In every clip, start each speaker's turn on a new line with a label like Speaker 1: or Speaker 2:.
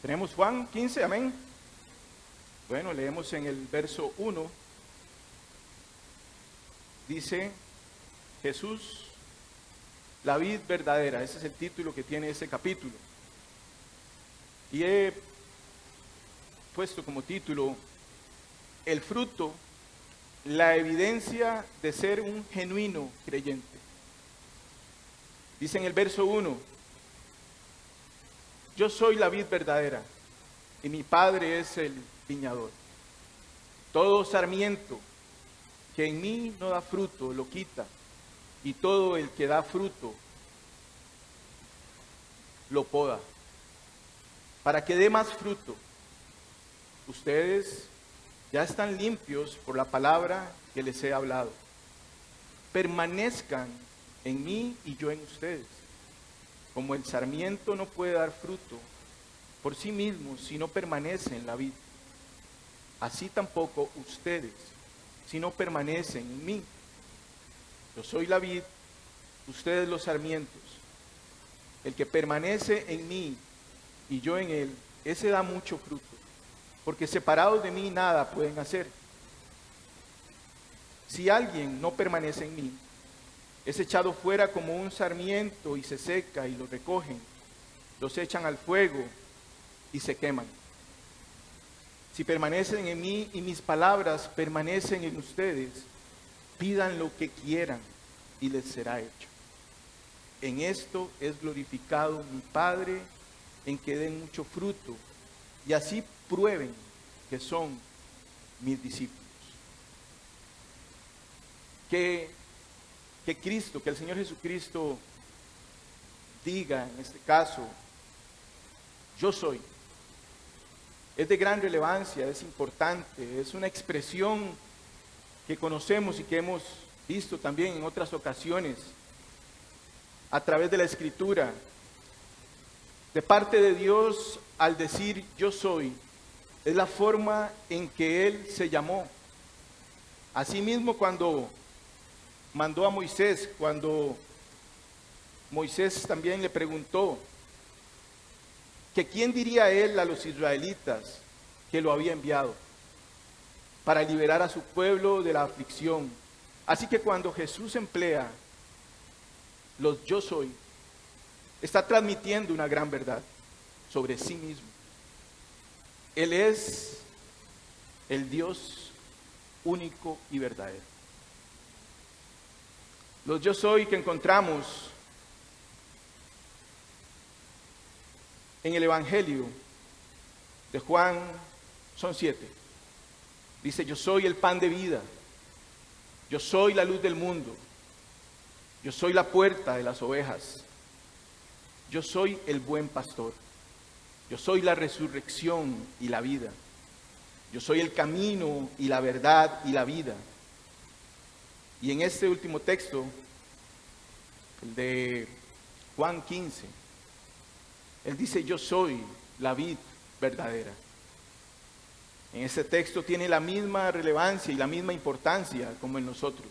Speaker 1: Tenemos Juan 15, amén. Bueno, leemos en el verso 1. Dice Jesús, la vid verdadera. Ese es el título que tiene ese capítulo. Y he puesto como título, el fruto, la evidencia de ser un genuino creyente. Dice en el verso 1, yo soy la vid verdadera y mi Padre es el viñador. Todo sarmiento que en mí no da fruto lo quita, y todo el que da fruto lo poda, para que dé más fruto. Ustedes ya están limpios por la palabra que les he hablado. Permanezcan en mí y yo en ustedes. Como el sarmiento no puede dar fruto por sí mismo si no permanece en la vid, así tampoco ustedes si no permanecen en mí. Yo soy la vid, ustedes los sarmientos. El que permanece en mí y yo en él, ese da mucho fruto, porque separados de mí nada pueden hacer. Si alguien no permanece en mí, es echado fuera como un sarmiento y se seca, y lo recogen, los echan al fuego y se queman. Si permanecen en mí y mis palabras permanecen en ustedes, pidan lo que quieran y les será hecho. En esto es glorificado mi Padre, en que den mucho fruto, y así prueben que son mis discípulos. Que Cristo, que el Señor Jesucristo diga en este caso, yo soy, es de gran relevancia, es importante, es una expresión que conocemos y que hemos visto también en otras ocasiones a través de la Escritura. De parte de Dios, al decir yo soy, es la forma en que Él se llamó. Asimismo, cuando mandó a Moisés, cuando Moisés también le preguntó que quién diría él a los israelitas que lo había enviado para liberar a su pueblo de la aflicción. Así que cuando Jesús emplea los yo soy, está transmitiendo una gran verdad sobre sí mismo. Él es el Dios único y verdadero. Los yo soy que encontramos en el Evangelio de Juan son 7. Dice, yo soy el pan de vida, yo soy la luz del mundo, yo soy la puerta de las ovejas, yo soy el buen pastor, yo soy la resurrección y la vida, yo soy el camino y la verdad y la vida. Y en este último texto, el de Juan 15, él dice, yo soy la vid verdadera. En este texto tiene la misma relevancia y la misma importancia como en nosotros.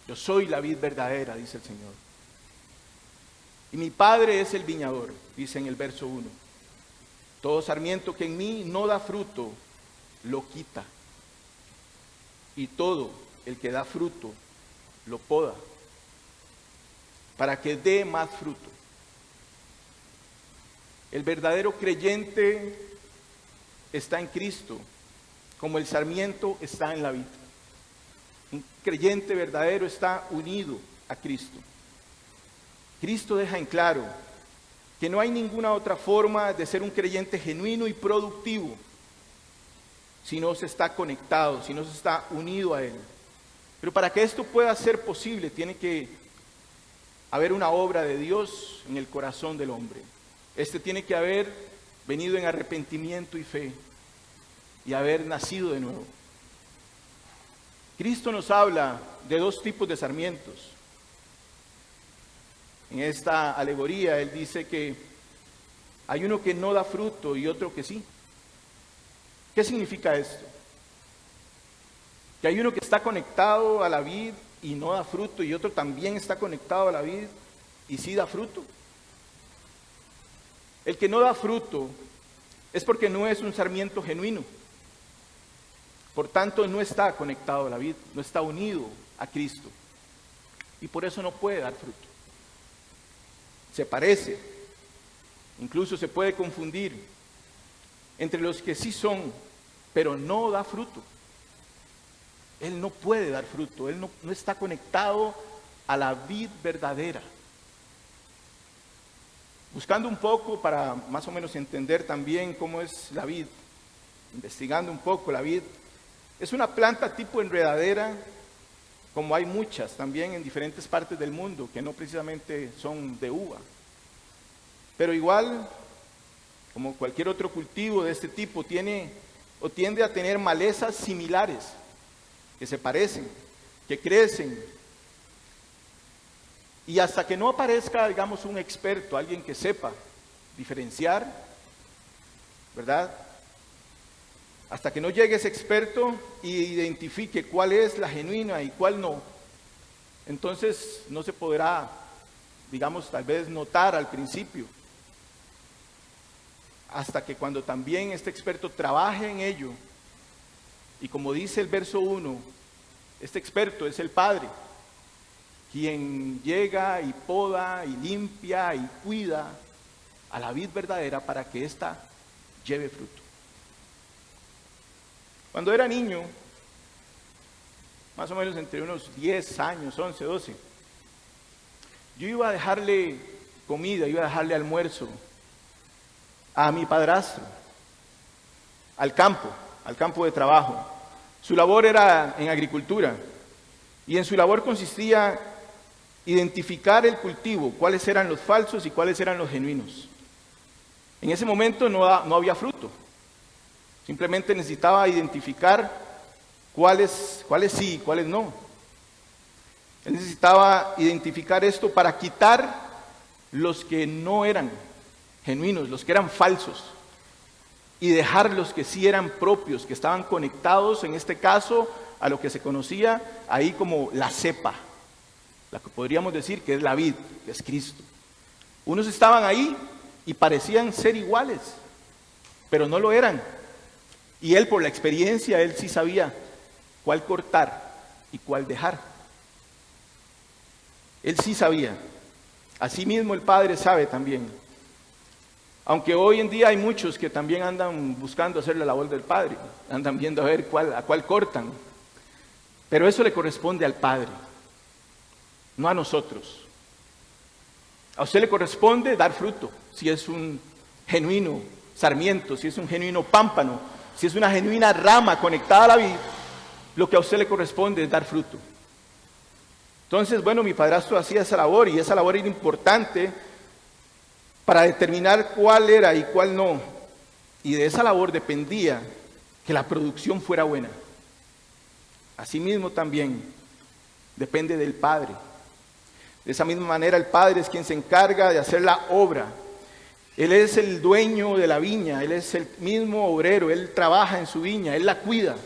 Speaker 1: Yo soy la vid verdadera, dice el Señor. Y mi Padre es el viñador, dice en el verso 1. Todo sarmiento que en mí no da fruto, lo quita. Y todo el que da fruto, lo poda, para que dé más fruto. El verdadero creyente está en Cristo, como el sarmiento está en la vid. Un creyente verdadero está unido a Cristo. Cristo deja en claro que no hay ninguna otra forma de ser un creyente genuino y productivo si no se está conectado, si no se está unido a Él. Pero para que esto pueda ser posible, tiene que haber una obra de Dios en el corazón del hombre. Este tiene que haber venido en arrepentimiento y fe y haber nacido de nuevo. Cristo nos habla de dos tipos de sarmientos. En esta alegoría Él dice que hay uno que no da fruto y otro que sí. ¿Qué significa esto? Que hay uno que está conectado a la vid y no da fruto, y otro también está conectado a la vid y sí da fruto. El que no da fruto es porque no es un sarmiento genuino. Por tanto, no está conectado a la vid, no está unido a Cristo. Y por eso no puede dar fruto. Se parece, incluso se puede confundir entre los que sí son, pero no da fruto. Él no puede dar fruto, él no está conectado a la vid verdadera. Buscando un poco para más o menos entender también cómo es la vid, investigando un poco la vid, es una planta tipo enredadera, como hay muchas también en diferentes partes del mundo, que no precisamente son de uva. Pero igual, como cualquier otro cultivo de este tipo, tiene o tiende a tener malezas similares, que se parecen, que crecen. Y hasta que no aparezca, digamos, un experto, alguien que sepa diferenciar, ¿verdad? Hasta que no llegue ese experto y identifique cuál es la genuina y cuál no, entonces no se podrá, digamos, tal vez notar al principio. Hasta que cuando también este experto trabaje en ello, y como dice el verso 1, este experto es el Padre, quien llega y poda y limpia y cuida a la vid verdadera para que ésta lleve fruto. Cuando era niño, más o menos entre unos 10 años, 11, 12, yo iba a dejarle comida, iba a dejarle almuerzo a mi padrastro, al campo de trabajo. Su labor era en agricultura y en su labor consistía identificar el cultivo, cuáles eran los falsos y cuáles eran los genuinos. En ese momento no había fruto, simplemente necesitaba identificar cuáles sí y cuáles no. Él necesitaba identificar esto para quitar los que no eran genuinos, los que eran falsos, y dejar los que sí eran propios, que estaban conectados, en este caso, a lo que se conocía ahí como la cepa, la que podríamos decir que es la vid, que es Cristo. Unos estaban ahí y parecían ser iguales, pero no lo eran. Y él, por la experiencia, él sí sabía cuál cortar y cuál dejar. Él sí sabía. Asimismo el Padre sabe también. Aunque hoy en día hay muchos que también andan buscando hacer la labor del Padre, andan viendo a ver a cuál cortan. Pero eso le corresponde al Padre, no a nosotros. A usted le corresponde dar fruto, si es un genuino sarmiento, si es un genuino pámpano, si es una genuina rama conectada a la vid, lo que a usted le corresponde es dar fruto. Entonces, bueno, mi padrastro hacía esa labor y esa labor era importante para determinar cuál era y cuál no. Y de esa labor dependía que la producción fuera buena. Asimismo también depende del Padre. De esa misma manera el Padre es quien se encarga de hacer la obra. Él es el dueño de la viña, Él es el mismo obrero, Él trabaja en su viña, Él la cuida,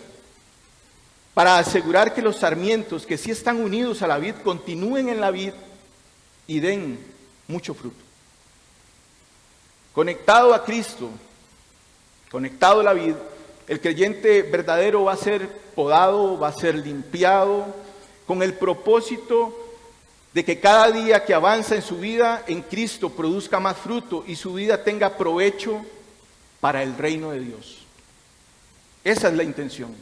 Speaker 1: para asegurar que los sarmientos que sí están unidos a la vid continúen en la vid y den mucho fruto. Conectado a Cristo, conectado a la vid, el creyente verdadero va a ser podado, va a ser limpiado, con el propósito de que cada día que avanza en su vida en Cristo produzca más fruto y su vida tenga provecho para el reino de Dios. Esa es la intención.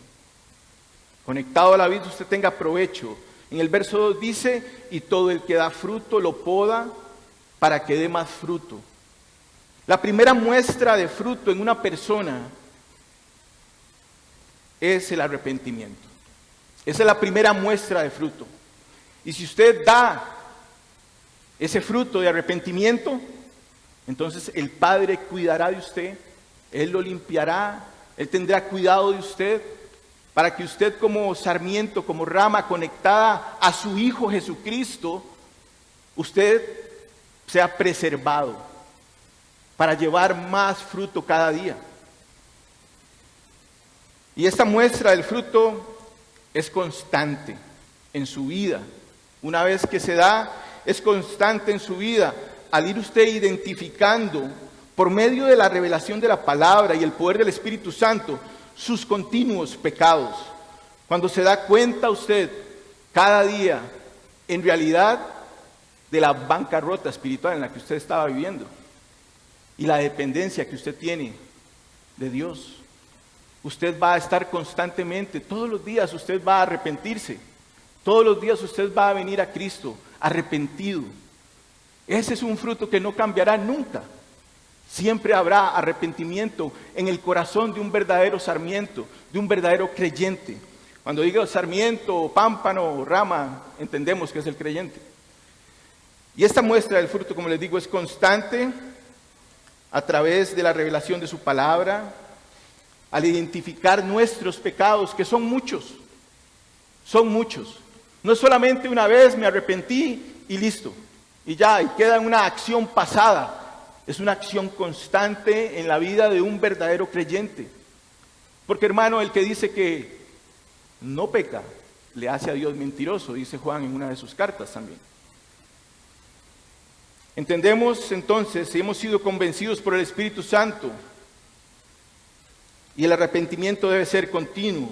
Speaker 1: Conectado a la vid usted tenga provecho. En el verso 2 dice, y todo el que da fruto lo poda para que dé más fruto. La primera muestra de fruto en una persona es el arrepentimiento. Esa es la primera muestra de fruto. Y si usted da ese fruto de arrepentimiento, entonces el Padre cuidará de usted, Él lo limpiará, Él tendrá cuidado de usted, para que usted como sarmiento, como rama conectada a su Hijo Jesucristo, usted sea preservado para llevar más fruto cada día. Y esta muestra del fruto es constante en su vida. Una vez que se da, es constante en su vida. Al ir usted identificando por medio de la revelación de la palabra y el poder del Espíritu Santo, sus continuos pecados. Cuando se da cuenta usted cada día, en realidad, de la bancarrota espiritual en la que usted estaba viviendo y la dependencia que usted tiene de Dios. Usted va a estar constantemente, todos los días usted va a arrepentirse. Todos los días usted va a venir a Cristo arrepentido. Ese es un fruto que no cambiará nunca. Siempre habrá arrepentimiento en el corazón de un verdadero sarmiento, de un verdadero creyente. Cuando digo sarmiento, pámpano, rama, entendemos que es el creyente. Y esta muestra del fruto, como les digo, es constante a través de la revelación de su palabra, al identificar nuestros pecados, que son muchos. No es solamente una vez me arrepentí y listo, y ya, y queda en una acción pasada. Es una acción constante en la vida de un verdadero creyente. Porque, hermano, el que dice que no peca, le hace a Dios mentiroso, dice Juan en una de sus cartas también. Entendemos entonces, si hemos sido convencidos por el Espíritu Santo, y el arrepentimiento debe ser continuo,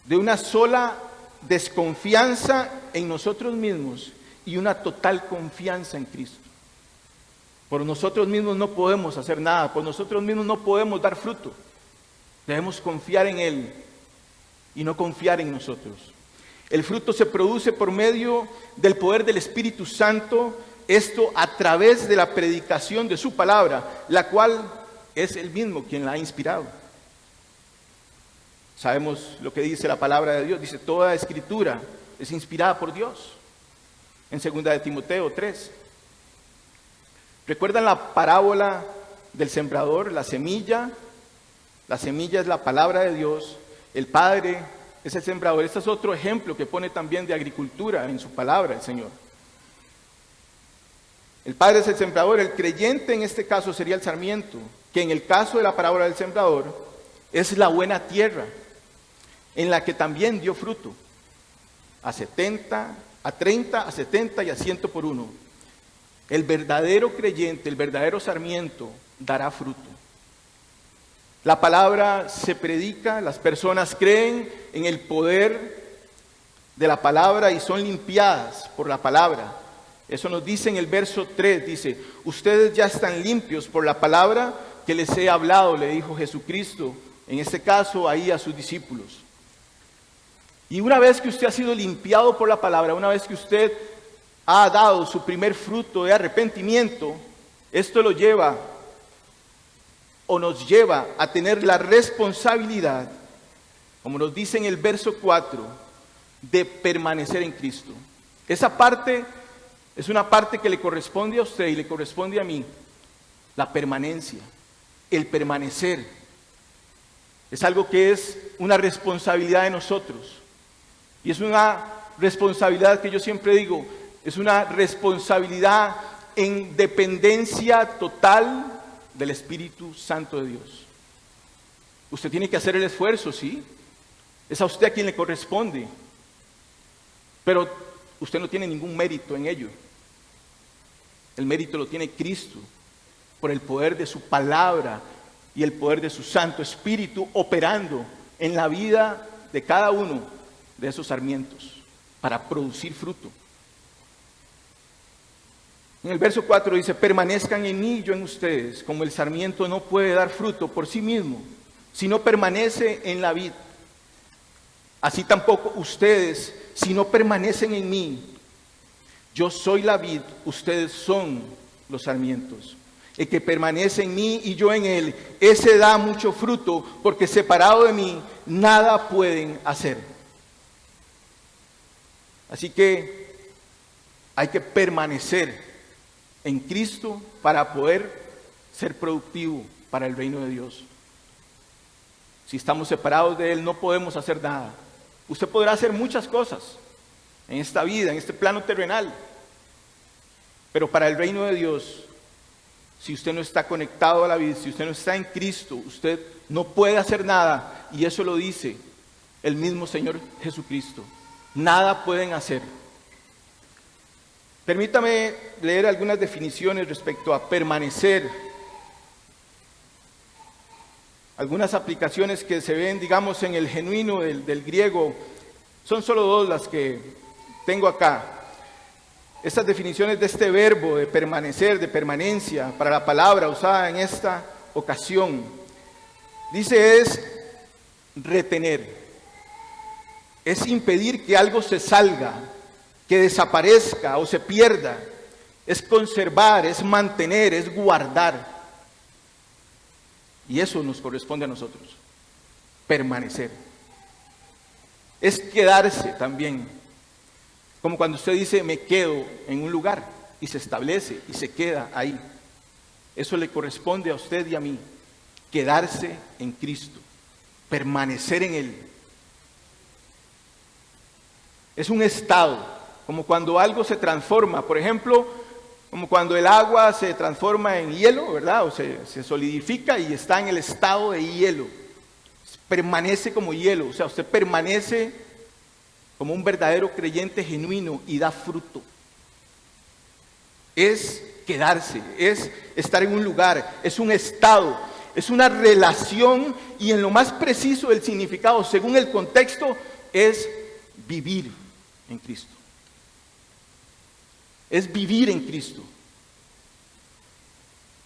Speaker 1: de una sola desconfianza en nosotros mismos y una total confianza en Cristo. Por nosotros mismos no podemos hacer nada, por nosotros mismos no podemos dar fruto. Debemos confiar en Él y no confiar en nosotros. El fruto se produce por medio del poder del Espíritu Santo, esto a través de la predicación de su palabra, la cual es Él mismo quien la ha inspirado. Sabemos lo que dice la palabra de Dios, dice toda escritura es inspirada por Dios, en 2 de Timoteo 3. ¿Recuerdan la parábola del sembrador? La semilla es la palabra de Dios, el Padre es el sembrador. Este es otro ejemplo que pone también de agricultura en su palabra el Señor. El Padre es el sembrador, el creyente en este caso sería el sarmiento, que en el caso de la parábola del sembrador es la buena tierra, en la que también dio fruto, a 70, a 30, a 70 y a 100 por uno. El verdadero creyente, el verdadero sarmiento, dará fruto. La palabra se predica, las personas creen en el poder de la palabra y son limpiadas por la palabra. Eso nos dice en el verso 3, dice, ustedes ya están limpios por la palabra que les he hablado, le dijo Jesucristo, en este caso ahí a sus discípulos. Y una vez que usted ha sido limpiado por la palabra, una vez que usted ha dado su primer fruto de arrepentimiento, esto lo lleva o nos lleva a tener la responsabilidad, como nos dice en el verso 4, de permanecer en Cristo. Esa parte es una parte que le corresponde a usted y le corresponde a mí, la permanencia, el permanecer. Es algo que es una responsabilidad de nosotros. Y es una responsabilidad que yo siempre digo, es una responsabilidad en dependencia total del Espíritu Santo de Dios. Usted tiene que hacer el esfuerzo, ¿sí? Es a usted a quien le corresponde. Pero usted no tiene ningún mérito en ello. El mérito lo tiene Cristo, por el poder de su palabra y el poder de su Santo Espíritu operando en la vida de cada uno de esos sarmientos para producir fruto. En el verso 4 dice, permanezcan en mí y yo en ustedes, como el sarmiento no puede dar fruto por sí mismo, si no permanece en la vid. Así tampoco ustedes, si no permanecen en mí. Yo soy la vid, ustedes son los sarmientos. El que permanece en mí y yo en él, ese da mucho fruto, porque separado de mí, nada pueden hacer. Así que hay que permanecer en Cristo para poder ser productivo para el reino de Dios. Si estamos separados de Él, no podemos hacer nada. Usted podrá hacer muchas cosas en esta vida, en este plano terrenal, pero para el reino de Dios, si usted no está conectado a la vida, si usted no está en Cristo, usted no puede hacer nada, y eso lo dice el mismo Señor Jesucristo. Nada pueden hacer. Permítame leer algunas definiciones respecto a permanecer. Algunas aplicaciones que se ven, digamos, en el genuino del griego. Son solo dos las que tengo acá. Estas definiciones de este verbo de permanecer, de permanencia, para la palabra usada en esta ocasión. Dice es retener. Es impedir que algo se salga, que desaparezca o se pierda. Es conservar, es mantener, es guardar. Y eso nos corresponde a nosotros, permanecer. Es quedarse también, como cuando usted dice me quedo en un lugar y se establece y se queda ahí. Eso le corresponde a usted y a mí, quedarse en Cristo, permanecer en Él. Es un estado, como cuando algo se transforma, por ejemplo, como cuando el agua se transforma en hielo, ¿verdad? O se solidifica y está en el estado de hielo. Permanece como hielo, o sea, usted permanece como un verdadero creyente genuino y da fruto. Es quedarse, es estar en un lugar, es un estado, es una relación y en lo más preciso del significado, según el contexto, es vivir en Cristo. Es vivir en Cristo.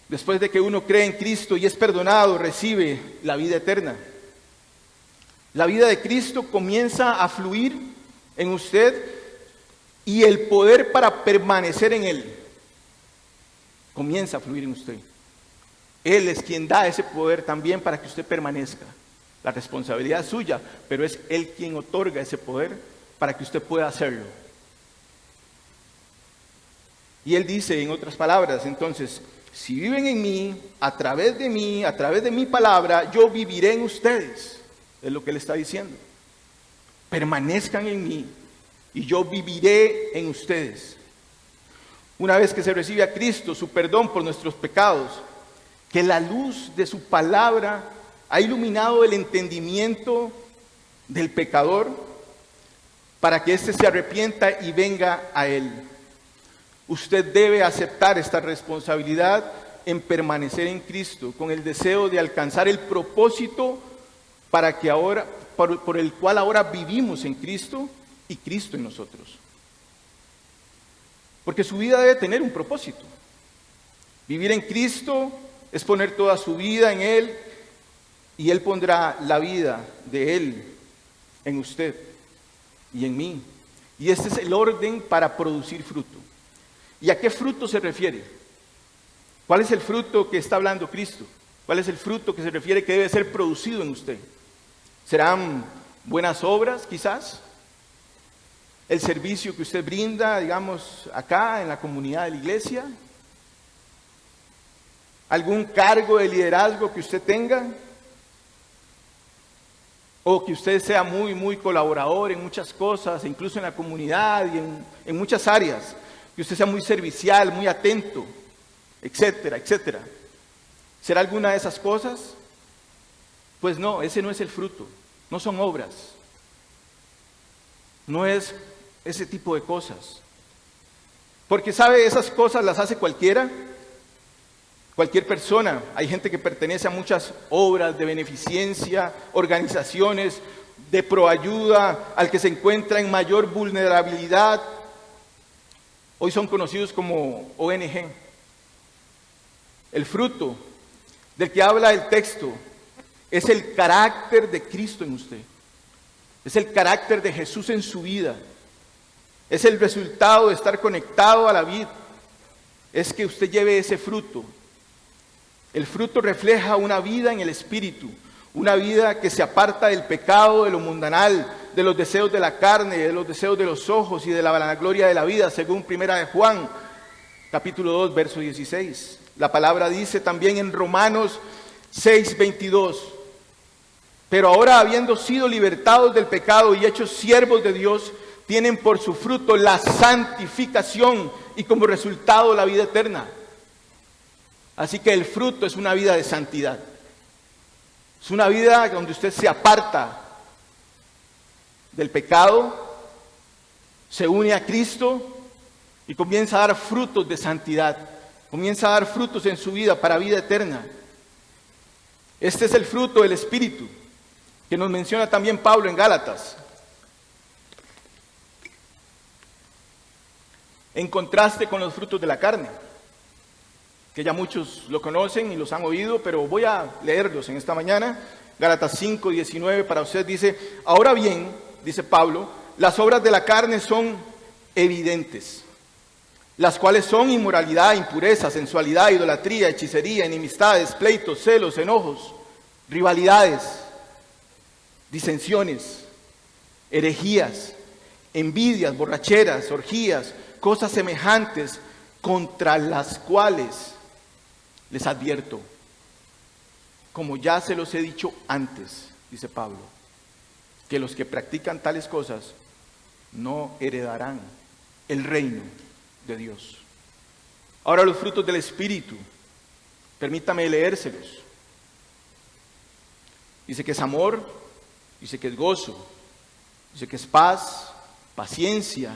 Speaker 1: Después de que uno cree en Cristo y es perdonado, recibe la vida eterna. La vida de Cristo comienza a fluir en usted y el poder para permanecer en Él comienza a fluir en usted. Él es quien da ese poder también para que usted permanezca. La responsabilidad es suya, pero es Él quien otorga ese poder para que usted pueda hacerlo. Y Él dice, en otras palabras, entonces, si viven en mí, a través de mi palabra, yo viviré en ustedes. Es lo que Él está diciendo. Permanezcan en mí y yo viviré en ustedes. Una vez que se recibe a Cristo, su perdón por nuestros pecados, que la luz de su palabra ha iluminado el entendimiento del pecador para que éste se arrepienta y venga a Él. Usted debe aceptar esta responsabilidad en permanecer en Cristo, con el deseo de alcanzar el propósito para que ahora, por el cual ahora vivimos en Cristo y Cristo en nosotros. Porque su vida debe tener un propósito. Vivir en Cristo es poner toda su vida en Él y Él pondrá la vida de Él en usted y en mí. Y este es el orden para producir fruto. ¿Y a qué fruto se refiere? ¿Cuál es el fruto que está hablando Cristo? ¿Cuál es el fruto que se refiere que debe ser producido en usted? ¿Serán buenas obras quizás? ¿El servicio que usted brinda, digamos, acá en la comunidad de la iglesia? ¿Algún cargo de liderazgo que usted tenga? ¿O que usted sea muy colaborador en muchas cosas, incluso en la comunidad y en muchas áreas? Que usted sea muy servicial, muy atento, etcétera, etcétera. ¿Será alguna de esas cosas? Pues no, ese no es el fruto, no son obras, no es ese tipo de cosas. Porque sabe, esas cosas las hace cualquiera, cualquier persona. Hay gente que pertenece a muchas obras de beneficencia, organizaciones de proayuda al que se encuentra en mayor vulnerabilidad. Hoy son conocidos como ONG. El fruto del que habla el texto es el carácter de Cristo en usted. Es el carácter de Jesús en su vida. Es el resultado de estar conectado a la vid. Es que usted lleve ese fruto. El fruto refleja una vida en el Espíritu. Una vida que se aparta del pecado, de lo mundanal, de los deseos de la carne, de los deseos de los ojos y de la vanagloria de la vida, según 1 de Juan, capítulo 2, verso 16. La palabra dice también en Romanos 6, 22. Pero ahora, habiendo sido libertados del pecado y hechos siervos de Dios, tienen por su fruto la santificación y como resultado la vida eterna. Así que el fruto es una vida de santidad. Es una vida donde usted se aparta del pecado, se une a Cristo y comienza a dar frutos de santidad, comienza a dar frutos en su vida para vida eterna. Este es el fruto del Espíritu, que nos menciona también Pablo en Gálatas. En contraste con los frutos de la carne, que ya muchos lo conocen y los han oído, pero voy a leerlos en esta mañana. Gálatas 5:19 para usted dice: ahora bien, dice Pablo, las obras de la carne son evidentes, las cuales son inmoralidad, impureza, sensualidad, idolatría, hechicería, enemistades, pleitos, celos, enojos, rivalidades, disensiones, herejías, envidias, borracheras, orgías, cosas semejantes, contra las cuales les advierto, como ya se los he dicho antes, dice Pablo, que los que practican tales cosas no heredarán el reino de Dios. Ahora los frutos del Espíritu, permítame leérselos. Dice que es amor, dice que es gozo, dice que es paz, paciencia,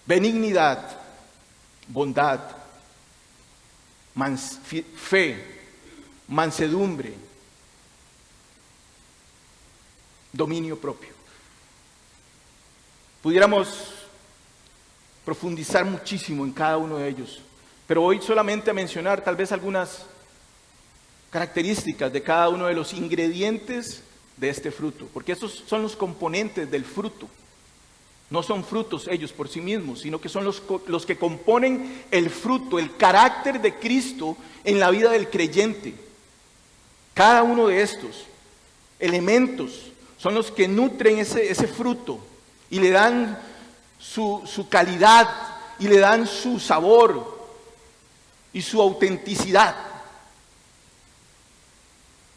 Speaker 1: benignidad, bondad, fe, mansedumbre, dominio propio. Pudiéramos profundizar muchísimo en cada uno de ellos, pero hoy solamente a mencionar tal vez algunas características de cada uno de los ingredientes de este fruto, porque esos son los componentes del fruto. No son frutos ellos por sí mismos, sino que son los que componen el fruto, el carácter de Cristo en la vida del creyente. Cada uno de estos elementos son los que nutren ese fruto y le dan su calidad y le dan su sabor y su autenticidad.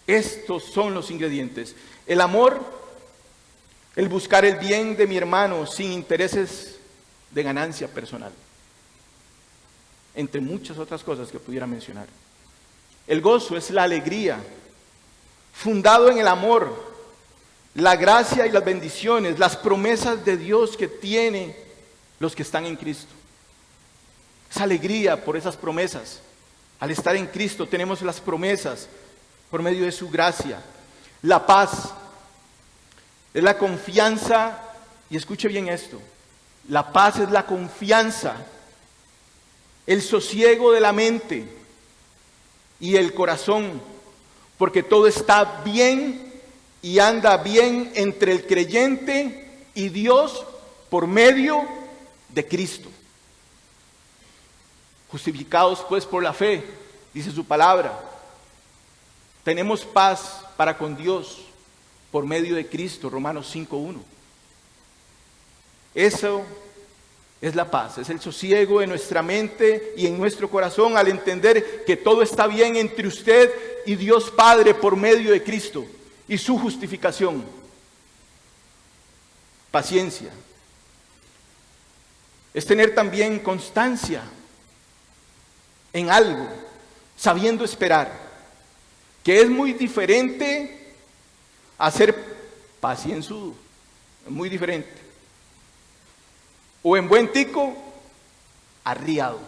Speaker 1: Estos son los ingredientes. El amor, el buscar el bien de mi hermano sin intereses de ganancia personal, entre muchas otras cosas que pudiera mencionar. El gozo es la alegría, fundado en el amor, la gracia y las bendiciones, las promesas de Dios que tiene los que están en Cristo. Esa alegría por esas promesas. Al estar en Cristo tenemos las promesas por medio de su gracia. La paz es la confianza, y escuche bien esto, la paz es la confianza, el sosiego de la mente y el corazón, porque todo está bien y anda bien entre el creyente y Dios por medio de Cristo. Justificados pues por la fe, dice su palabra, tenemos paz para con Dios por medio de Cristo, Romanos 5:1. Eso es la paz, es el sosiego en nuestra mente y en nuestro corazón al entender que todo está bien entre usted y Dios Padre por medio de Cristo y su justificación. Paciencia es tener también constancia en algo, sabiendo esperar, que es muy diferente a ser pacienzudo, muy diferente. O en buen tico, arriado.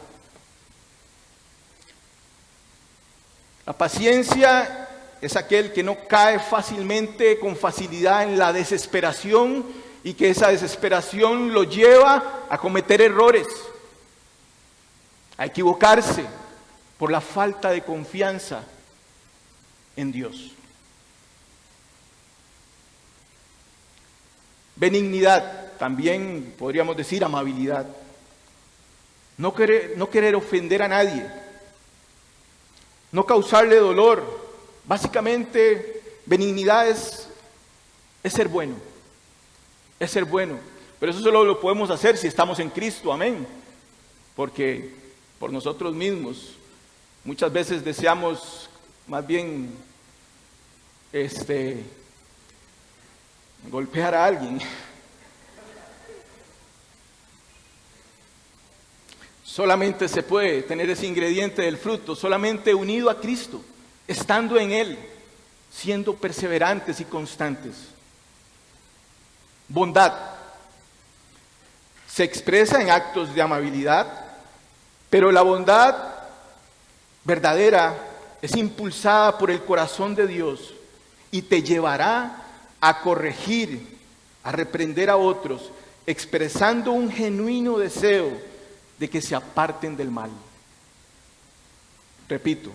Speaker 1: La paciencia es aquel que no cae fácilmente, con facilidad en la desesperación, y que esa desesperación lo lleva a cometer errores, a equivocarse por la falta de confianza en Dios. Benignidad, también podríamos decir amabilidad. No querer ofender a nadie, no causarle dolor. Básicamente, benignidad es ser bueno, es ser bueno. Pero eso solo lo podemos hacer si estamos en Cristo, amén. Porque por nosotros mismos muchas veces deseamos más bien golpear a alguien. Solamente se puede tener ese ingrediente del fruto, solamente unido a Cristo, estando en Él, siendo perseverantes y constantes. Bondad. se expresa en actos de amabilidad, pero la bondad verdadera es impulsada por el corazón de Dios y te llevará a corregir, a reprender a otros, expresando un genuino deseo de que se aparten del mal. Repito,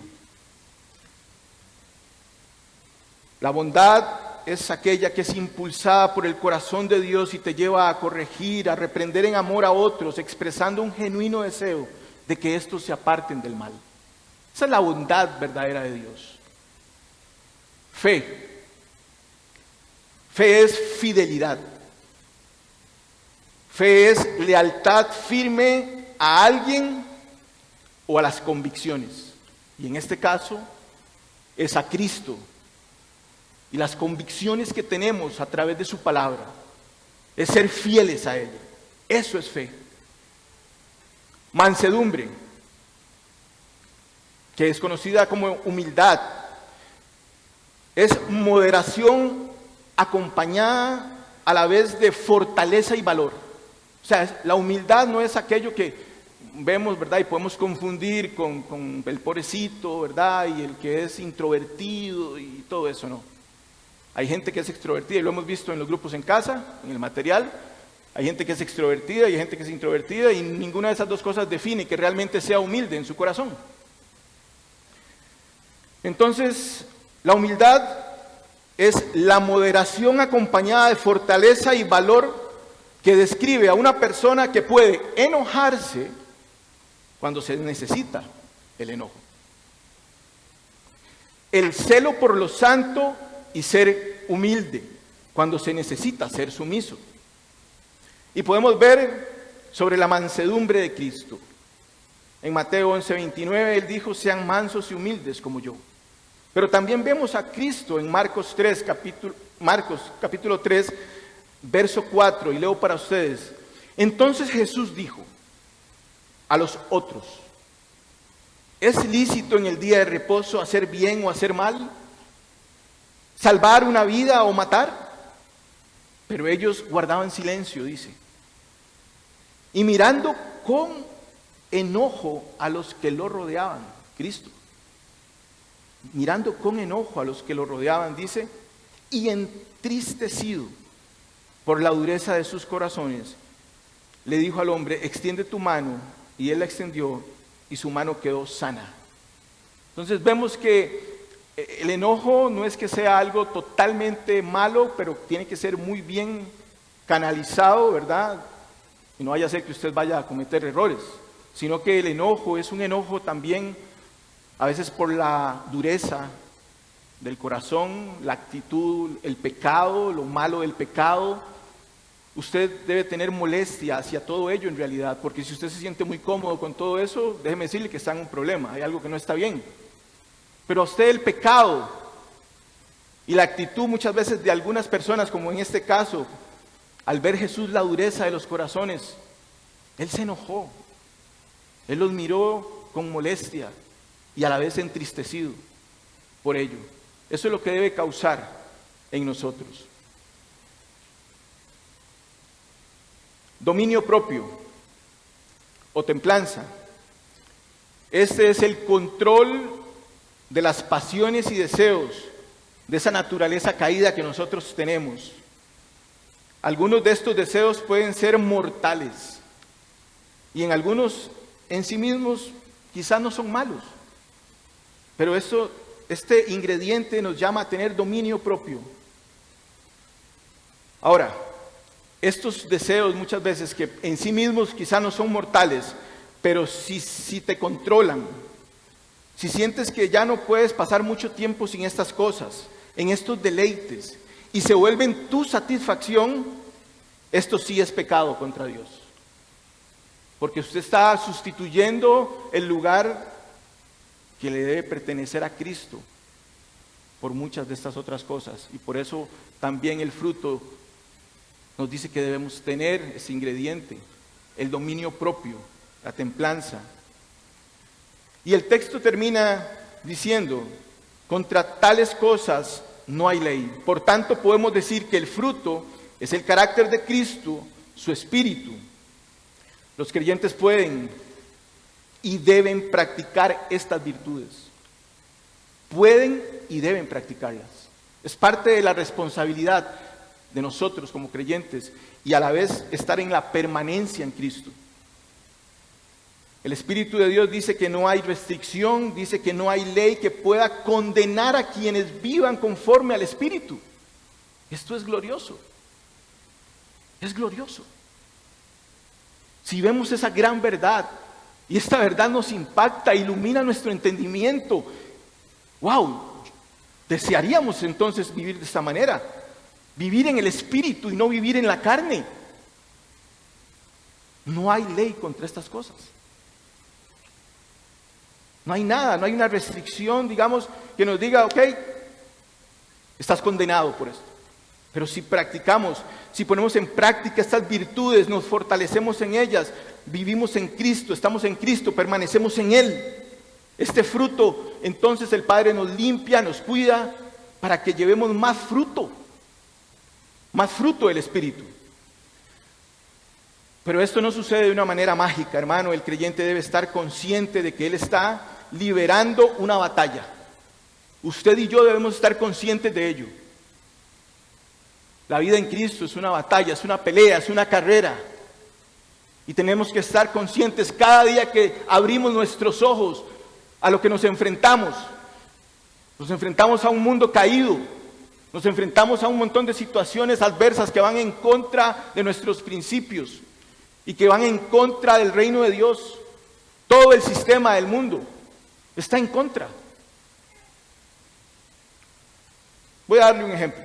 Speaker 1: la bondad es aquella que es impulsada por el corazón de Dios y te lleva a corregir, a reprender en amor a otros, expresando un genuino deseo de que estos se aparten del mal. Esa es la bondad verdadera de Dios. Fe. Fe es fidelidad. Fe es lealtad firme a alguien o a las convicciones. Y en este caso es a Cristo. Y las convicciones que tenemos a través de su palabra es ser fieles a ella. Eso es fe. Mansedumbre, que es conocida como humildad, es moderación acompañada a la vez de fortaleza y valor. O sea, la humildad no es aquello que vemos, ¿verdad? Y podemos confundir con el pobrecito, ¿verdad? Y el que es introvertido y todo eso, ¿no? Hay gente que es extrovertida y lo hemos visto en los grupos en casa, en el material. Hay gente que es extrovertida y hay gente que es introvertida y ninguna de esas dos cosas define que realmente sea humilde en su corazón. Entonces, la humildad es la moderación acompañada de fortaleza y valor que describe a una persona que puede enojarse cuando se necesita el enojo. El celo por lo santo y ser humilde cuando se necesita ser sumiso. Y podemos ver sobre la mansedumbre de Cristo. En Mateo 11:29 Él dijo, sean mansos y humildes como yo. Pero también vemos a Cristo en Marcos capítulo 3, verso 4, y leo para ustedes. Entonces Jesús dijo a los otros, ¿es lícito en el día de reposo hacer bien o hacer mal? ¿Salvar una vida o matar? Pero ellos guardaban silencio, dice. Y mirando con enojo a los que lo rodeaban, Cristo. Mirando con enojo a los que lo rodeaban, dice, y entristecido por la dureza de sus corazones, le dijo al hombre, extiende tu mano, y él la extendió, y su mano quedó sana. Entonces vemos que el enojo no es que sea algo totalmente malo, pero tiene que ser muy bien canalizado, ¿verdad? Y no vaya a ser que usted vaya a cometer errores, sino que el enojo es un enojo también a veces por la dureza del corazón, la actitud, el pecado, lo malo del pecado. Usted debe tener molestia hacia todo ello en realidad, porque si usted se siente muy cómodo con todo eso, déjeme decirle que está en un problema, hay algo que no está bien. Pero a usted el pecado y la actitud muchas veces de algunas personas, como en este caso, al ver Jesús la dureza de los corazones, Él se enojó, Él los miró con molestia y a la vez entristecido por ello. Eso es lo que debe causar en nosotros. Dominio propio o templanza. Este es el control de las pasiones y deseos de esa naturaleza caída que nosotros tenemos. Algunos de estos deseos pueden ser mortales y en algunos en sí mismos quizás no son malos, pero este ingrediente nos llama a tener dominio propio. Ahora, estos deseos muchas veces que en sí mismos quizás no son mortales, pero si te controlan, si sientes que ya no puedes pasar mucho tiempo sin estas cosas, en estos deleites, y se vuelven tu satisfacción, esto sí es pecado contra Dios. Porque usted está sustituyendo el lugar que le debe pertenecer a Cristo por muchas de estas otras cosas. Y por eso también el fruto nos dice que debemos tener ese ingrediente, el dominio propio, la templanza. Y el texto termina diciendo, contra tales cosas no hay ley. Por tanto podemos decir que el fruto es el carácter de Cristo, su espíritu, Los creyentes pueden y deben practicar estas virtudes. Pueden y deben practicarlas. Es parte de la responsabilidad de nosotros como creyentes y a la vez estar en la permanencia en Cristo. El Espíritu de Dios dice que no hay restricción, dice que no hay ley que pueda condenar a quienes vivan conforme al Espíritu. Esto es glorioso. Es glorioso. Si vemos esa gran verdad y esta verdad nos impacta, ilumina nuestro entendimiento, wow, desearíamos entonces vivir de esta manera, vivir en el Espíritu y no vivir en la carne. No hay ley contra estas cosas. No hay nada, no hay una restricción, digamos, que nos diga, ok, estás condenado por esto. Pero si practicamos, si ponemos en práctica estas virtudes, nos fortalecemos en ellas, vivimos en Cristo, estamos en Cristo, permanecemos en Él. Este fruto, entonces el Padre nos limpia, nos cuida, para que llevemos más fruto del Espíritu. Pero esto no sucede de una manera mágica, hermano. El creyente debe estar consciente de que Él está liberando una batalla. Usted y yo debemos estar conscientes de ello. La vida en Cristo es una batalla, es una pelea, es una carrera. Y tenemos que estar conscientes cada día que abrimos nuestros ojos a lo que nos enfrentamos. Nos enfrentamos a un mundo caído. Nos enfrentamos a un montón de situaciones adversas que van en contra de nuestros principios y que van en contra del reino de Dios. Todo el sistema del mundo está en contra. Voy a darle un ejemplo.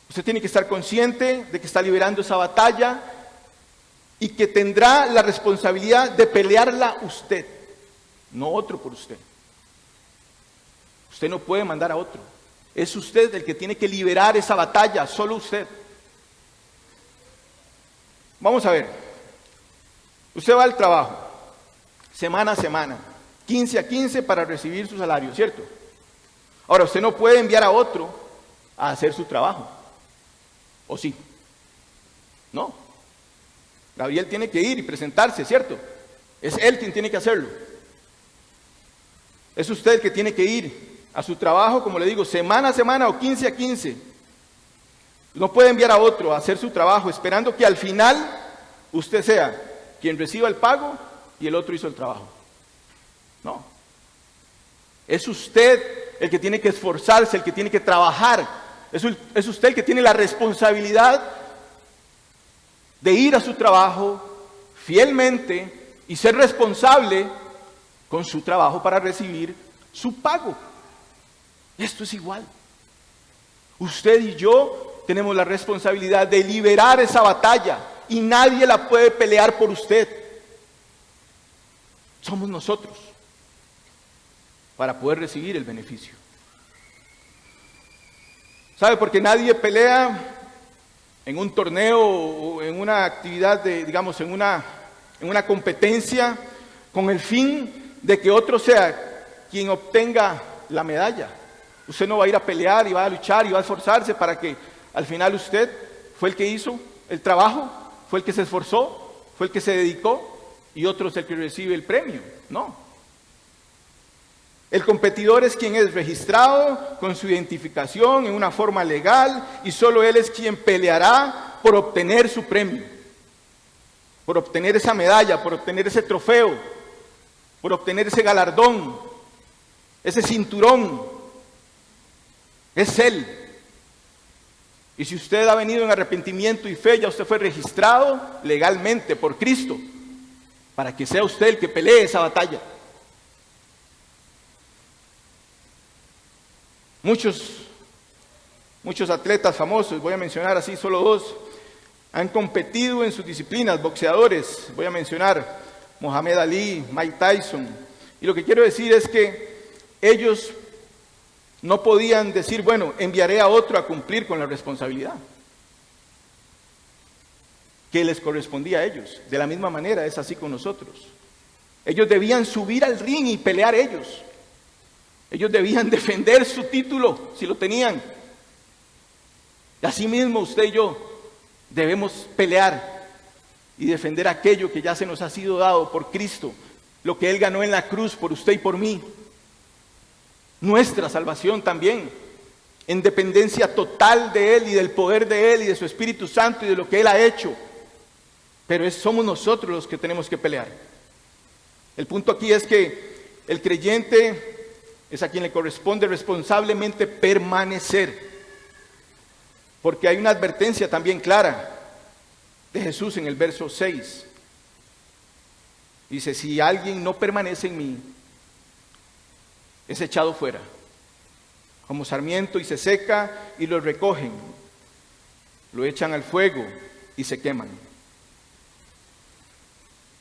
Speaker 1: Usted tiene que estar consciente de que está liberando esa batalla y que tendrá la responsabilidad de pelearla usted, no otro por usted. Usted no puede mandar a otro. Es usted el que tiene que liberar esa batalla, solo usted. Vamos a ver. Usted va al trabajo, semana a semana, 15 a 15 para recibir su salario, ¿cierto? Ahora, usted no puede enviar a otro a hacer su trabajo. ¿O sí? No. Gabriel tiene que ir y presentarse, ¿cierto? Es él quien tiene que hacerlo. Es usted el que tiene que ir a su trabajo, como le digo, semana a semana o 15 a 15. No puede enviar a otro a hacer su trabajo esperando que al final usted sea quien reciba el pago y el otro hizo el trabajo. No. Es usted el que tiene que esforzarse, el que tiene que trabajar. Es usted el que tiene la responsabilidad de ir a su trabajo fielmente y ser responsable con su trabajo para recibir su pago. Esto es igual. Usted y yo tenemos la responsabilidad de liberar esa batalla y nadie la puede pelear por usted. Somos nosotros para poder recibir el beneficio. ¿Sabe? Porque nadie pelea en un torneo o en una actividad digamos, en una competencia con el fin de que otro sea quien obtenga la medalla. Usted no va a ir a pelear y va a luchar y va a esforzarse para que al final usted fue el que hizo el trabajo, fue el que se esforzó, fue el que se dedicó y otro es el que recibe el premio. No. El competidor es quien es registrado con su identificación en una forma legal y solo él es quien peleará por obtener su premio, por obtener esa medalla, por obtener ese trofeo, por obtener ese galardón, ese cinturón. Es él. Y si usted ha venido en arrepentimiento y fe, ya usted fue registrado legalmente por Cristo, para que sea usted el que pelee esa batalla. Muchos atletas famosos, voy a mencionar así solo dos, han competido en sus disciplinas, boxeadores, voy a mencionar Mohamed Ali, Mike Tyson. Y lo que quiero decir es que ellos no podían decir, bueno, enviaré a otro a cumplir con la responsabilidad que les correspondía a ellos. De la misma manera es así con nosotros. Ellos debían subir al ring y pelear ellos. Ellos debían defender su título, si lo tenían. Y así mismo usted y yo Debemos pelear y defender aquello que ya se nos ha sido dado por Cristo, lo que Él ganó en la cruz por usted y por mí. Nuestra salvación también, en dependencia total de Él y del poder de Él y de su Espíritu Santo y de lo que Él ha hecho. Pero somos nosotros los que tenemos que pelear. El punto aquí es que el creyente es a quien le corresponde responsablemente permanecer. Porque hay una advertencia también clara de Jesús en el verso 6. Dice, si alguien no permanece en mí, es echado fuera, como sarmiento, y se seca, y lo recogen, lo echan al fuego y se queman.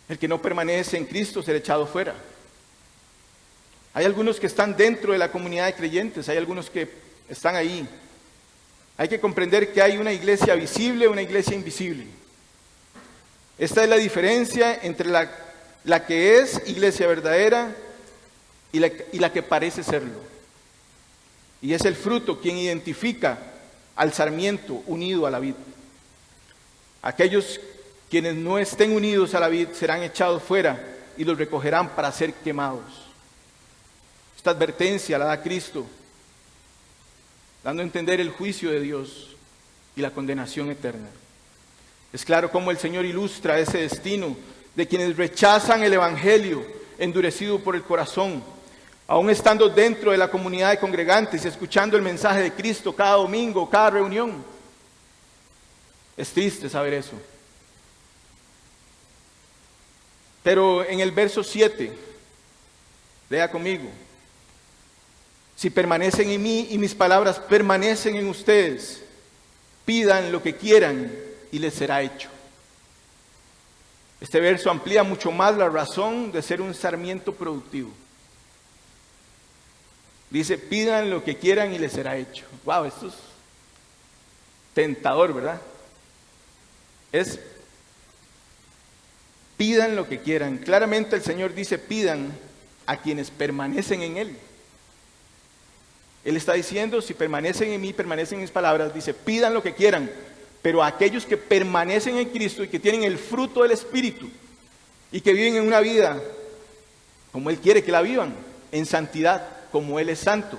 Speaker 1: El que no permanece en Cristo será echado fuera. Hay algunos que están dentro de la comunidad de creyentes, hay algunos que están ahí. Hay que comprender que hay una iglesia visible y una iglesia invisible. Esta es la diferencia entre la que es iglesia verdadera y la que parece serlo. Y es el fruto quien identifica al sarmiento unido a la vid. Aquellos quienes no estén unidos a la vid serán echados fuera y los recogerán para ser quemados. Esta advertencia la da Cristo, dando a entender el juicio de Dios y la condenación eterna. Es claro cómo el Señor ilustra ese destino de quienes rechazan el Evangelio, endurecido por el corazón, aún estando dentro de la comunidad de congregantes y escuchando el mensaje de Cristo cada domingo, cada reunión. Es triste saber eso. Pero en el verso 7, lea conmigo. Si permanecen en mí y mis palabras permanecen en ustedes, pidan lo que quieran y les será hecho. Este verso amplía mucho más la razón de ser un sarmiento productivo. Dice, pidan lo que quieran y les será hecho. Wow, esto es tentador, ¿verdad? Pidan lo que quieran. Claramente el Señor dice, pidan a quienes permanecen en Él. Él está diciendo, si permanecen en mí, permanecen en mis palabras, dice, pidan lo que quieran, pero a aquellos que permanecen en Cristo y que tienen el fruto del Espíritu y que viven en una vida como Él quiere que la vivan, en santidad, como Él es santo.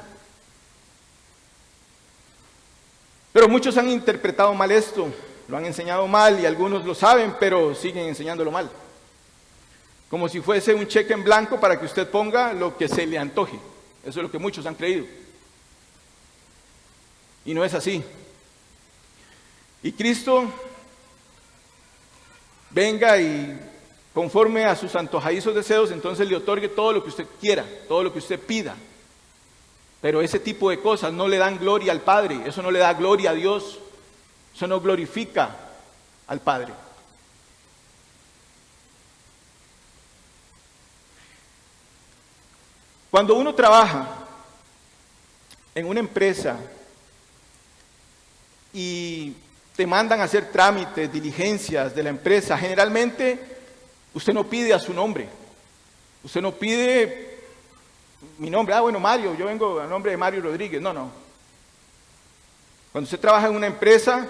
Speaker 1: Pero muchos han interpretado mal esto, lo han enseñado mal y algunos lo saben, pero siguen enseñándolo mal. Como si fuese un cheque en blanco para que usted ponga lo que se le antoje. Eso es lo que muchos han creído. Y no es así. Y Cristo venga y conforme a sus antojadizos deseos, entonces le otorgue todo lo que usted quiera, todo lo que usted pida. Pero ese tipo de cosas no le dan gloria al Padre, eso no le da gloria a Dios, eso no glorifica al Padre. Cuando uno trabaja en una empresa y te mandan a hacer trámites, diligencias de la empresa, generalmente usted no pide a su nombre, usted no pide mi nombre, bueno, Mario, yo vengo a nombre de Mario Rodríguez, no. Cuando usted trabaja en una empresa,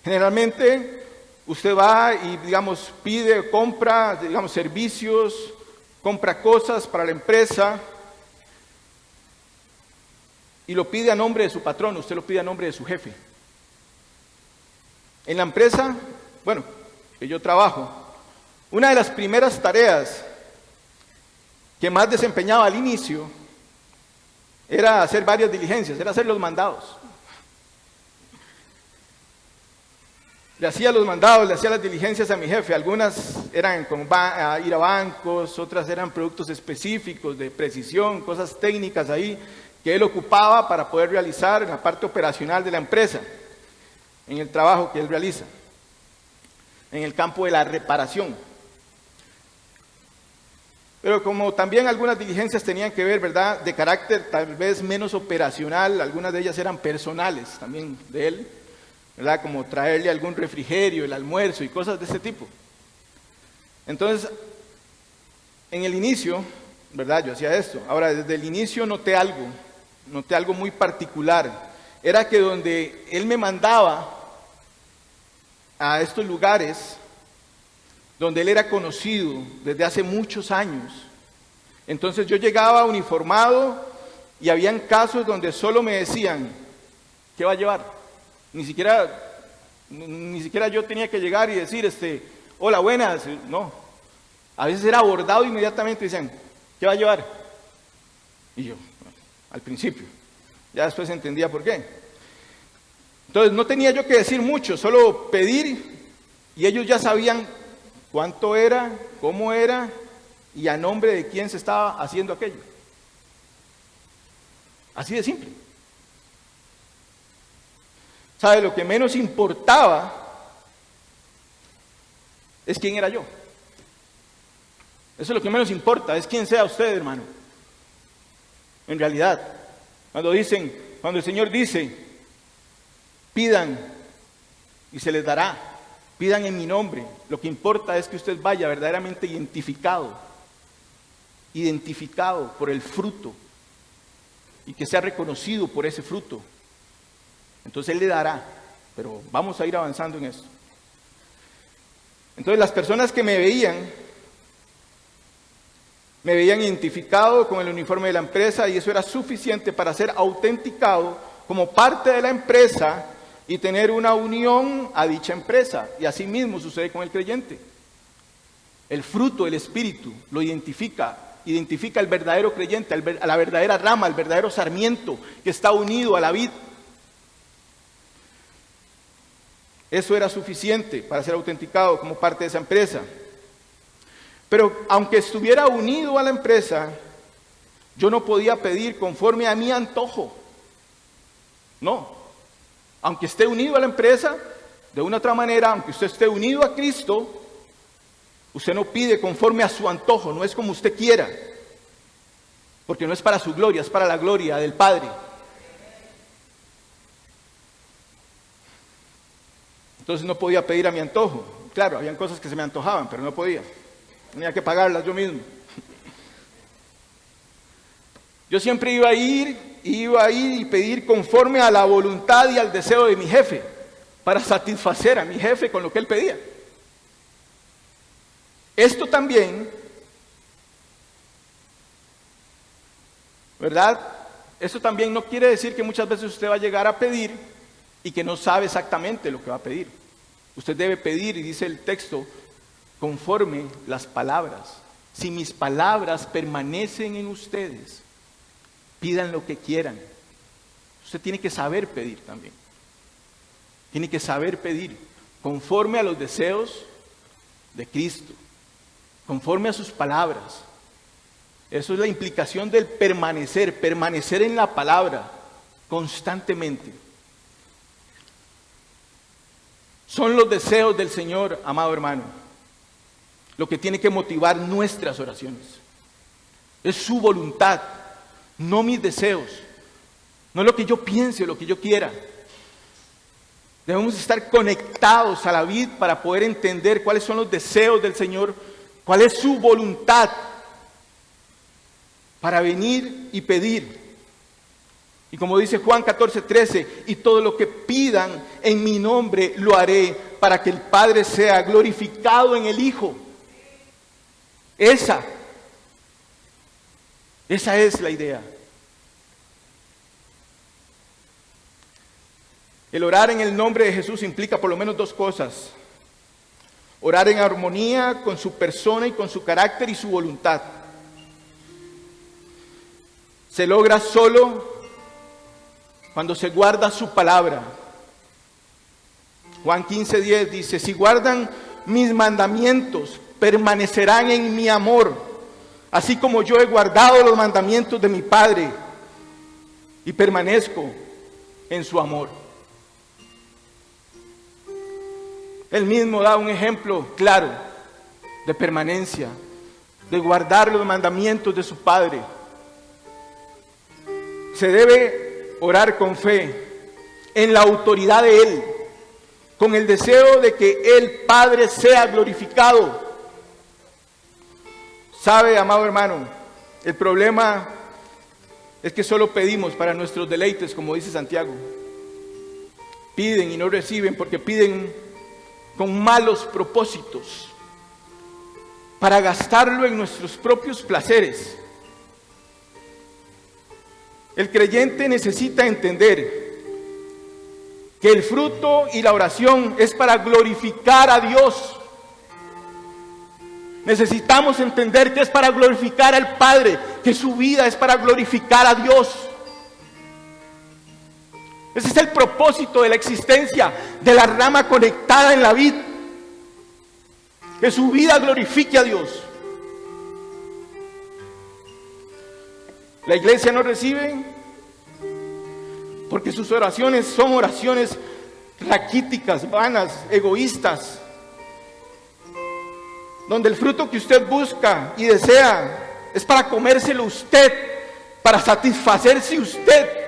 Speaker 1: generalmente usted va y, digamos, pide, compra, digamos, servicios, compra cosas para la empresa y lo pide a nombre de su patrón, usted lo pide a nombre de su jefe. En la empresa, bueno, que yo trabajo, una de las primeras tareas que más desempeñaba al inicio era hacer varias diligencias, era hacer los mandados. Le hacía los mandados, le hacía las diligencias a mi jefe. Algunas eran como ir a bancos, otras eran productos específicos de precisión, cosas técnicas ahí que él ocupaba para poder realizar en la parte operacional de la empresa, en el trabajo que él realiza, en el campo de la reparación. Pero como también algunas diligencias tenían que ver, ¿verdad?, de carácter tal vez menos operacional, algunas de ellas eran personales también de él, ¿verdad?, como traerle algún refrigerio, el almuerzo y cosas de ese tipo. Entonces, en el inicio, ¿verdad?, yo hacía esto. Ahora, desde el inicio noté algo muy particular. Era que donde él me mandaba a estos lugares donde él era conocido desde hace muchos años. Entonces yo llegaba uniformado y habían casos donde solo me decían, ¿qué va a llevar? Ni siquiera yo tenía que llegar y decir, hola, buenas. No, a veces era abordado inmediatamente y decían, ¿qué va a llevar? Y yo, bueno, al principio, ya después entendía por qué. Entonces no tenía yo que decir mucho, solo pedir, y ellos ya sabían cuánto era, cómo era y a nombre de quién se estaba haciendo aquello. Así de simple. ¿Sabe? Lo que menos importaba es quién era yo. Eso es lo que menos importa, es quién sea usted, hermano. En realidad, cuando el Señor dice, pidan y se les dará, pidan en mi nombre, lo que importa es que usted vaya verdaderamente identificado por el fruto y que sea reconocido por ese fruto. Entonces Él le dará, pero vamos a ir avanzando en eso. Entonces las personas que me veían identificado con el uniforme de la empresa y eso era suficiente para ser autenticado como parte de la empresa y tener una unión a dicha empresa. Y así mismo sucede con el creyente. El fruto del Espíritu lo identifica el verdadero creyente, a la verdadera rama, al verdadero sarmiento que está unido a la vid. Eso era suficiente para ser autenticado como parte de esa empresa. Pero aunque estuviera unido a la empresa, yo no podía pedir conforme a mi antojo. No. Aunque esté unido a la empresa, de una otra manera, aunque usted esté unido a Cristo, usted no pide conforme a su antojo, no es como usted quiera. Porque no es para su gloria, es para la gloria del Padre. Entonces no podía pedir a mi antojo. Claro, habían cosas que se me antojaban, pero no podía. Tenía que pagarlas yo mismo. Yo siempre iba a ir y pedir conforme a la voluntad y al deseo de mi jefe, para satisfacer a mi jefe con lo que él pedía. Esto también, ¿verdad? Esto también no quiere decir que muchas veces usted va a llegar a pedir y que no sabe exactamente lo que va a pedir. Usted debe pedir, y dice el texto, conforme las palabras. Si mis palabras permanecen en ustedes, pidan lo que quieran. Usted tiene que saber pedir también. Tiene que saber pedir conforme a los deseos de Cristo, conforme a sus palabras. Eso es la implicación del permanecer en la palabra constantemente. Son los deseos del Señor, amado hermano, lo que tiene que motivar nuestras oraciones. Es su voluntad, no mis deseos, no lo que yo piense o lo que yo quiera. Debemos estar conectados a la vid para poder entender cuáles son los deseos del Señor, cuál es su voluntad para venir y pedir. Y como dice Juan 14:13, y todo lo que pidan en mi nombre lo haré para que el Padre sea glorificado en el Hijo. Esa es la idea. El orar en el nombre de Jesús implica por lo menos dos cosas. Orar en armonía con su persona y con su carácter y su voluntad. Se logra solo cuando se guarda su palabra. Juan 15:10 dice, si guardan mis mandamientos, permanecerán en mi amor, así como yo he guardado los mandamientos de mi Padre y permanezco en su amor. Él mismo da un ejemplo claro de permanencia, de guardar los mandamientos de su Padre. Se debe orar con fe, en la autoridad de Él, con el deseo de que el Padre sea glorificado. ¿Sabe, amado hermano? El problema es que solo pedimos para nuestros deleites, como dice Santiago. Piden y no reciben porque piden con malos propósitos para gastarlo en nuestros propios placeres. El creyente necesita entender que el fruto y la oración es para glorificar a Dios. Necesitamos entender que es para glorificar al Padre, que su vida es para glorificar a Dios. Ese es el propósito de la existencia de la rama conectada en la vid. Que su vida glorifique a Dios. La iglesia no recibe porque sus oraciones son oraciones raquíticas, vanas, egoístas, donde el fruto que usted busca y desea es para comérselo usted, para satisfacerse usted.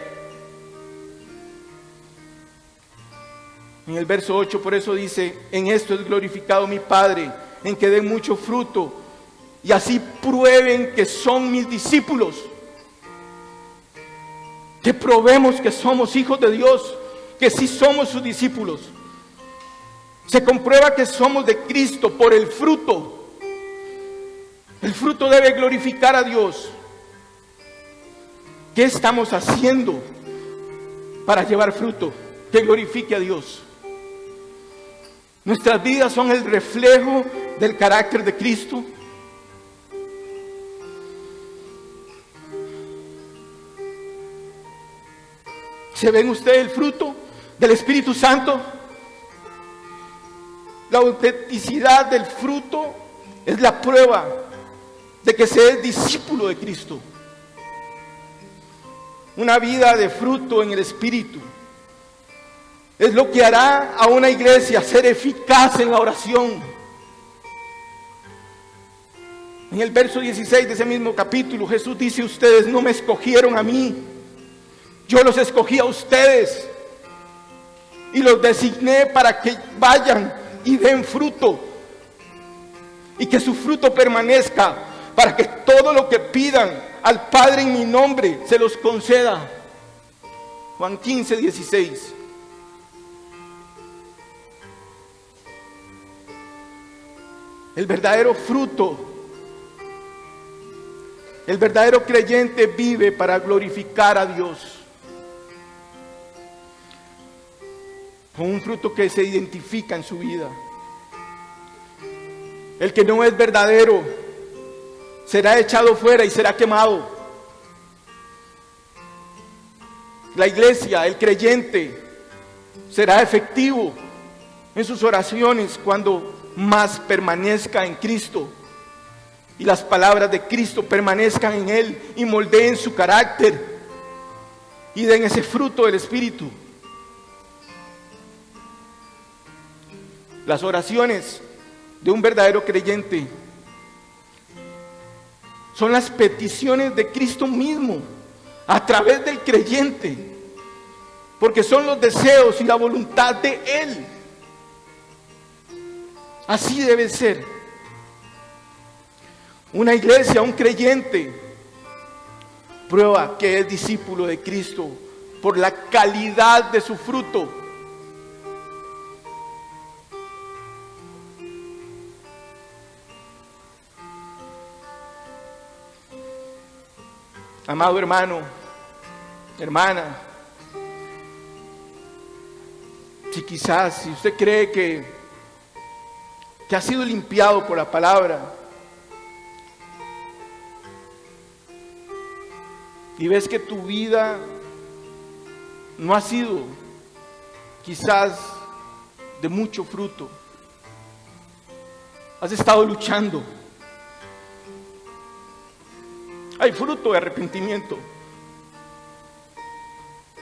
Speaker 1: En el verso 8 por eso dice: en esto es glorificado mi Padre, en que den mucho fruto y así prueben que son mis discípulos. Que probemos que somos hijos de Dios, que sí somos sus discípulos. Se comprueba que somos de Cristo por el fruto. El fruto debe glorificar a Dios. ¿Qué estamos haciendo para llevar fruto que glorifique a Dios? Nuestras vidas son el reflejo del carácter de Cristo. ¿Se ven ustedes el fruto del Espíritu Santo? La autenticidad del fruto es la prueba de que se es discípulo de Cristo. Una vida de fruto en el Espíritu es lo que hará a una iglesia ser eficaz en la oración. En el verso 16 de ese mismo capítulo, Jesús dice: ustedes no me escogieron a mí, yo los escogí a ustedes y los designé para que vayan y den fruto y que su fruto permanezca, para que todo lo que pidan al Padre en mi nombre se los conceda. Juan 15, 16. El verdadero fruto, el verdadero creyente vive para glorificar a Dios. Con un fruto que se identifica en su vida. El que no es verdadero será echado fuera y será quemado. La iglesia, el creyente, será efectivo en sus oraciones cuando más permanezca en Cristo y las palabras de Cristo permanezcan en él y moldeen su carácter y den ese fruto del Espíritu. Las oraciones de un verdadero creyente son las peticiones de Cristo mismo a través del creyente, porque son los deseos y la voluntad de Él. Así debe ser. Una iglesia, un creyente, prueba que es discípulo de Cristo por la calidad de su fruto. Amado hermano, hermana, si usted cree que ha sido limpiado por la palabra y ves que tu vida no ha sido quizás de mucho fruto, has estado luchando. Hay fruto de arrepentimiento,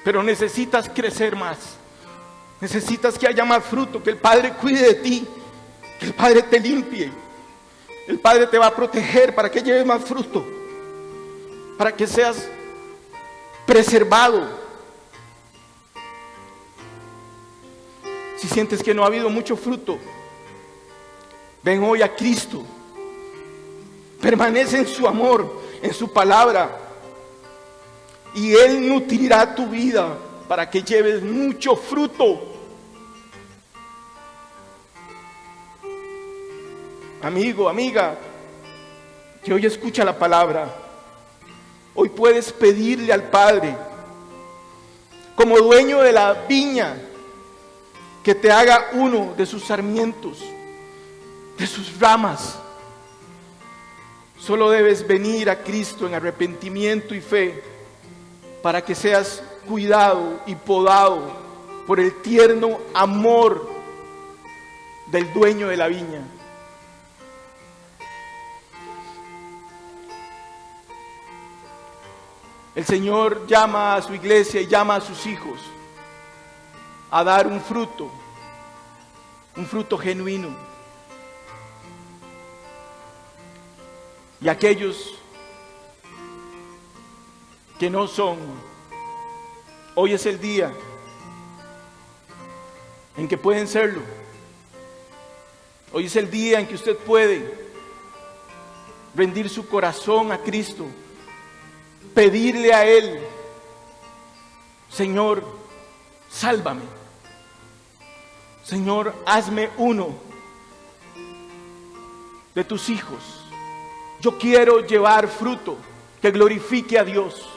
Speaker 1: pero necesitas crecer más. Necesitas que haya más fruto, que el Padre cuide de ti, que el Padre te limpie. El Padre te va a proteger para que lleves más fruto, para que seas preservado. Si sientes que no ha habido mucho fruto, ven hoy a Cristo. Permanece en su amor, en su palabra, y Él nutrirá tu vida para que lleves mucho fruto. amigo, amiga, que hoy escucha la palabra, hoy puedes pedirle al Padre, como dueño de la viña, que te haga uno de sus sarmientos, de sus ramas. Solo debes venir a Cristo en arrepentimiento y fe para que seas cuidado y podado por el tierno amor del dueño de la viña. El Señor llama a su iglesia y llama a sus hijos a dar un fruto genuino. Y aquellos que no son, hoy es el día en que pueden serlo. Hoy es el día en que usted puede rendir su corazón a Cristo, pedirle a Él: Señor, sálvame. Señor, hazme uno de tus hijos. Yo quiero llevar fruto que glorifique a Dios.